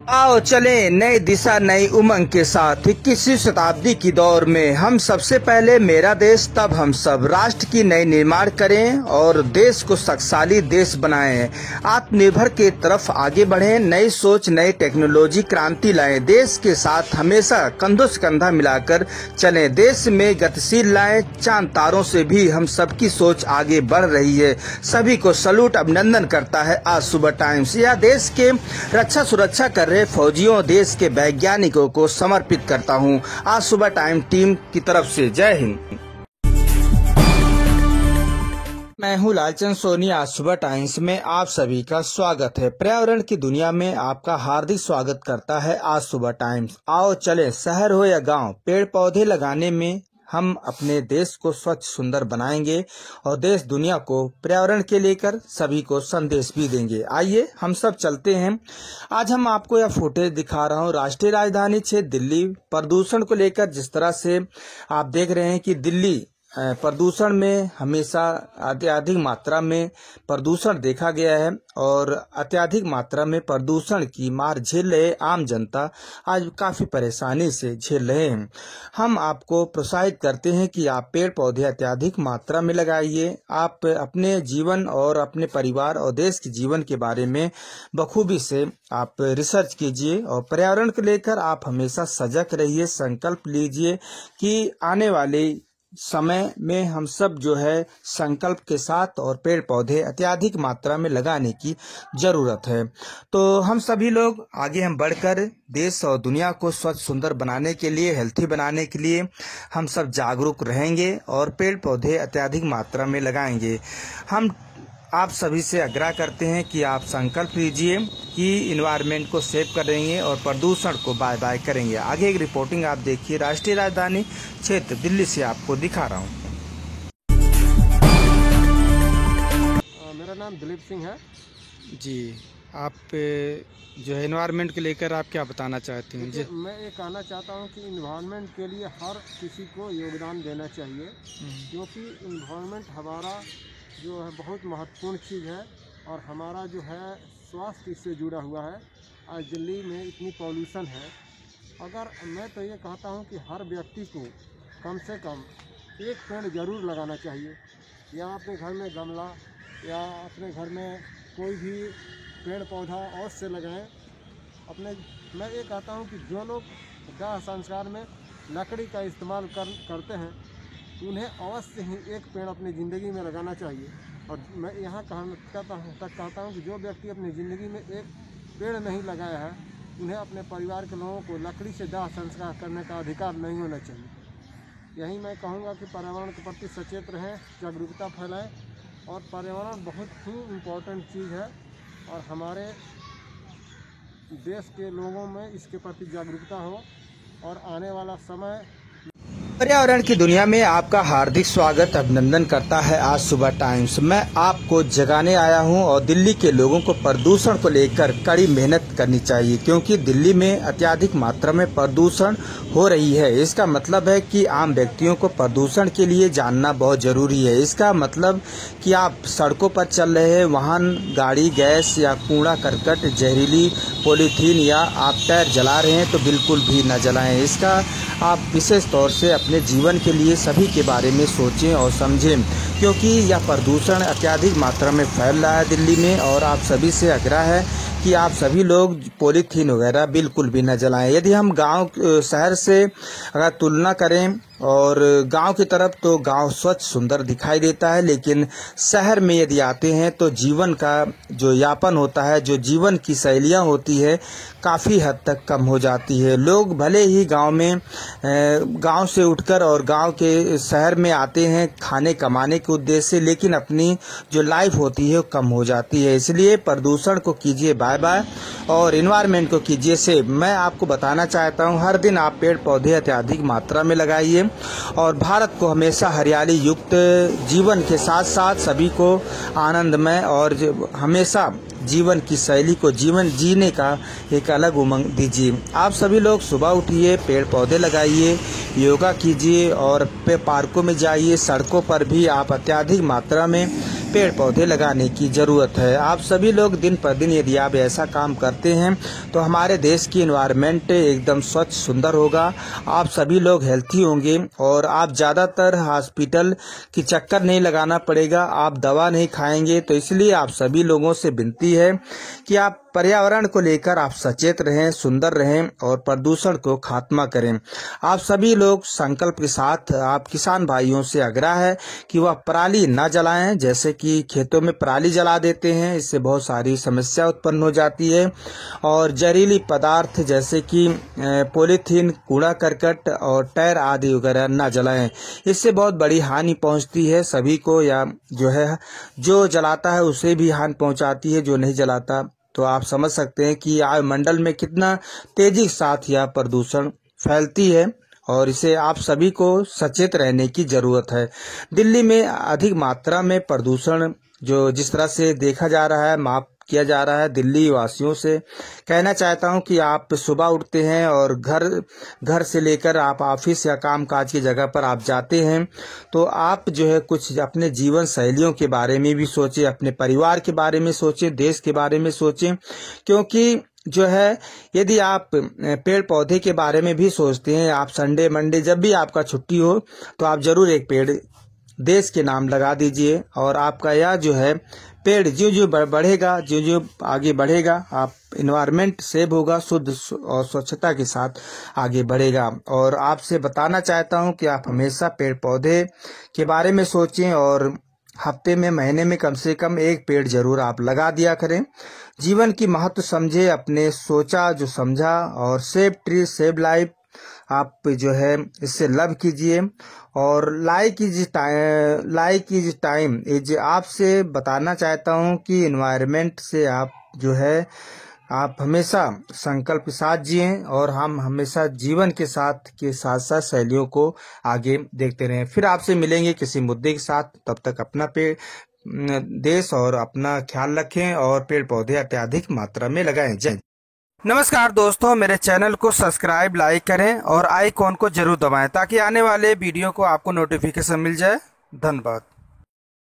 आओ चलें नई दिशा नई उमंग के साथ 21वीं शताब्दी की दौर में हम सबसे पहले मेरा देश तब हम सब राष्ट्र की नई निर्माण करें और देश को शक्तिशाली देश बनाएं। आत्मनिर्भर के तरफ आगे बढ़ें, नई सोच नई टेक्नोलॉजी क्रांति लाएं, देश के साथ हमेशा कंधों से कंधा मिलाकर चलें, देश में गतिशील लाएं। चांद तारों से भी हम सबकी सोच आगे बढ़ रही है। सभी को सलूट अभिनंदन करता है आज सुबह टाइम्स। यह देश के रक्षा सुरक्षा कर रहे फौजियों देश के वैज्ञानिकों को समर्पित करता हूं। आज सुबह टाइम टीम की तरफ से जय हिंद। मैं हूं लालचंद सोनी। आज सुबह टाइम्स में आप सभी का स्वागत है। पर्यावरण की दुनिया में आपका हार्दिक स्वागत करता है आज सुबह टाइम्स। आओ चले शहर हो या गांव, पेड़ पौधे लगाने में हम अपने देश को स्वच्छ सुंदर बनाएंगे और देश दुनिया को पर्यावरण के लेकर सभी को संदेश भी देंगे। आइए हम सब चलते हैं। आज हम आपको यह फुटेज दिखा रहा हूँ राष्ट्रीय राजधानी क्षेत्र दिल्ली प्रदूषण को लेकर। जिस तरह से आप देख रहे हैं कि दिल्ली प्रदूषण में हमेशा अत्यधिक मात्रा में प्रदूषण देखा गया है और अत्यधिक मात्रा में प्रदूषण की मार झेल रहे आम जनता आज काफी परेशानी से झेल रहे हैं। हम आपको प्रोत्साहित करते हैं कि आप पेड़ पौधे अत्यधिक मात्रा में लगाइए। आप अपने जीवन और अपने परिवार और देश के जीवन के बारे में बखूबी से आप रिसर्च कीजिए और पर्यावरण को लेकर आप हमेशा सजग रहिए। संकल्प लीजिए कि आने वाले समय में हम सब जो है संकल्प के साथ और पेड़ पौधे अत्यधिक मात्रा में लगाने की जरूरत है। तो हम सभी लोग आगे हम बढ़कर देश और दुनिया को स्वच्छ सुंदर बनाने के लिए, हेल्थी बनाने के लिए हम सब जागरूक रहेंगे और पेड़ पौधे अत्यधिक मात्रा में लगाएंगे। हम आप सभी से आग्रह करते हैं कि आप संकल्प लीजिए कि इन्वायरमेंट को सेव करेंगे और प्रदूषण को बाय बाय करेंगे। आगे एक रिपोर्टिंग आप देखिए राष्ट्रीय राजधानी क्षेत्र दिल्ली से आपको दिखा रहा हूँ। मेरा नाम दिलीप सिंह है जी। आप जो है इन्वायरमेंट के लेकर आप क्या बताना चाहते हैं जी? मैं ये कहना चाहता हूँ कि इन्वायरमेंट के लिए हर किसी को योगदान देना चाहिए, क्योंकि इन्वायरमेंट हमारा जो है बहुत महत्वपूर्ण चीज़ है और हमारा जो है स्वास्थ्य इससे जुड़ा हुआ है। आज दिल्ली में इतनी पॉल्यूशन है, अगर मैं तो ये कहता हूँ कि हर व्यक्ति को कम से कम एक पेड़ ज़रूर लगाना चाहिए, या अपने घर में गमला या अपने घर में कोई भी पेड़ पौधा अवश्य लगाएं। मैं ये कहता हूँ कि जो लोग दाह संस्कार में लकड़ी का इस्तेमाल करते हैं उन्हें अवश्य ही एक पेड़ अपनी ज़िंदगी में लगाना चाहिए। और मैं यहाँ कहता हूँ कि जो व्यक्ति अपनी ज़िंदगी में एक पेड़ नहीं लगाया है उन्हें अपने परिवार के लोगों को लकड़ी से दाह संस्कार करने का अधिकार नहीं होना चाहिए। यही मैं कहूँगा कि पर्यावरण के प्रति सचेत रहें, जागरूकता फैलाएं और पर्यावरण बहुत ही इम्पोर्टेंट चीज़ है और हमारे देश के लोगों में इसके प्रति जागरूकता हो और आने वाला समय। पर्यावरण की दुनिया में आपका हार्दिक स्वागत अभिनंदन करता है आज सुबह टाइम्स। मैं आपको जगाने आया हूं और दिल्ली के लोगों को प्रदूषण को लेकर कड़ी मेहनत करनी चाहिए, क्योंकि दिल्ली में अत्यधिक मात्रा में प्रदूषण हो रही है। इसका मतलब है कि आम व्यक्तियों को प्रदूषण के लिए जानना बहुत जरूरी है। इसका मतलब कि आप सड़कों पर चल रहे हैं, वाहन गाड़ी गैस या कूड़ा करकट जहरीली पॉलीथीन या आप टायर जला रहे हैं तो बिल्कुल भी न जलाएं। इसका आप विशेष तौर से अपने जीवन के लिए सभी के बारे में सोचें और समझें, क्योंकि यह प्रदूषण अत्यधिक मात्रा में फैल रहा है दिल्ली में। और आप सभी से आग्रह है कि आप सभी लोग पॉलीथीन वगैरह बिल्कुल भी न जलाएं। यदि हम गांव शहर से अगर तुलना करें और गांव की तरफ तो गांव स्वच्छ सुंदर दिखाई देता है, लेकिन शहर में यदि आते हैं तो जीवन का जो यापन होता है, जो जीवन की शैलियाँ होती है काफ़ी हद तक कम हो जाती है। लोग भले ही गांव से उठकर और गांव के शहर में आते हैं खाने कमाने के उद्देश्य से, लेकिन अपनी जो लाइफ होती है वो कम हो जाती है। इसलिए प्रदूषण को कीजिए बाय बाय और इन्वायरमेंट को कीजिए सेव। मैं आपको बताना चाहता हूँ हर दिन आप पेड़ पौधे अत्यधिक मात्रा में लगाइए और भारत को हमेशा हरियाली युक्त जीवन के साथ साथ सभी को आनंदमय और हमेशा जीवन की शैली को जीवन जीने का एक अलग उमंग दीजिए। आप सभी लोग सुबह उठिए, पेड़ पौधे लगाइए, योगा कीजिए और पार्कों में जाइए। सड़कों पर भी आप अत्यधिक मात्रा में पेड़ पौधे लगाने की ज़रूरत है। आप सभी लोग दिन पर दिन यदि आप ऐसा काम करते हैं तो हमारे देश की एनवायरनमेंट एकदम स्वच्छ सुंदर होगा, आप सभी लोग हेल्थी होंगे और आप ज़्यादातर हॉस्पिटल की चक्कर नहीं लगाना पड़ेगा, आप दवा नहीं खाएंगे। तो इसलिए आप सभी लोगों से विनती है कि आप पर्यावरण को लेकर आप सचेत रहें, सुंदर रहें और प्रदूषण को खात्मा करें। आप सभी लोग संकल्प के साथ आप किसान भाइयों से आग्रह है कि वह पराली न जलाएं, जैसे कि खेतों में पराली जला देते हैं, इससे बहुत सारी समस्या उत्पन्न हो जाती है। और जहरीली पदार्थ जैसे कि पॉलीथीन, कूड़ा करकट और टायर आदि वगैरह न जलाएं, इससे बहुत बड़ी हानि पहुंचती है सभी को, या जो जलाता है उसे भी हानि पहुंचाती है, जो नहीं जलाता। तो आप समझ सकते हैं कि वायुमंडल में कितना तेजी के साथ यह प्रदूषण फैलती है और इसे आप सभी को सचेत रहने की जरूरत है। दिल्ली में अधिक मात्रा में प्रदूषण जो जिस तरह से देखा जा रहा है, माप किया जा रहा है, दिल्ली वासियों से कहना चाहता हूं कि आप सुबह उठते हैं और घर से लेकर आप ऑफिस या काम काज की जगह पर आप जाते हैं, तो आप कुछ अपने जीवन शैलियों के बारे में भी सोचें, अपने परिवार के बारे में सोचें, देश के बारे में सोचें। क्योंकि यदि आप पेड़ पौधे के बारे में भी सोचते हैं, आप संडे मंडे जब भी आपका छुट्टी हो तो आप जरूर एक पेड़ देश के नाम लगा दीजिए। और आपका यह पेड़ जो बढ़ेगा, जो आगे बढ़ेगा, आप इन्वायरमेंट सेव होगा, शुद्ध और स्वच्छता के साथ आगे बढ़ेगा। और आपसे बताना चाहता हूं कि आप हमेशा पेड़ पौधे के बारे में सोचें और हफ्ते में, महीने में कम से कम एक पेड़ जरूर आप लगा दिया करें। जीवन की महत्व समझे, अपने सोचा जो समझा, और सेव ट्री सेव लाइफ आप इससे लव कीजिए। और लाइक इज टाइम इज आपसे बताना चाहता हूं कि एनवायरनमेंट से आप हमेशा संकल्प के साथ जिएं और हम हमेशा जीवन के साथ साथ शैलियों को आगे देखते रहें। फिर आपसे मिलेंगे किसी मुद्दे के साथ, तब तक अपना देश और अपना ख्याल रखें और पेड़ पौधे अत्यधिक मात्रा में लगाएं। जय। नमस्कार दोस्तों, मेरे चैनल को सब्सक्राइब, लाइक करें और आइकॉन को जरूर दबाएं ताकि आने वाले वीडियो को आपको नोटिफिकेशन मिल जाए। धन्यवाद।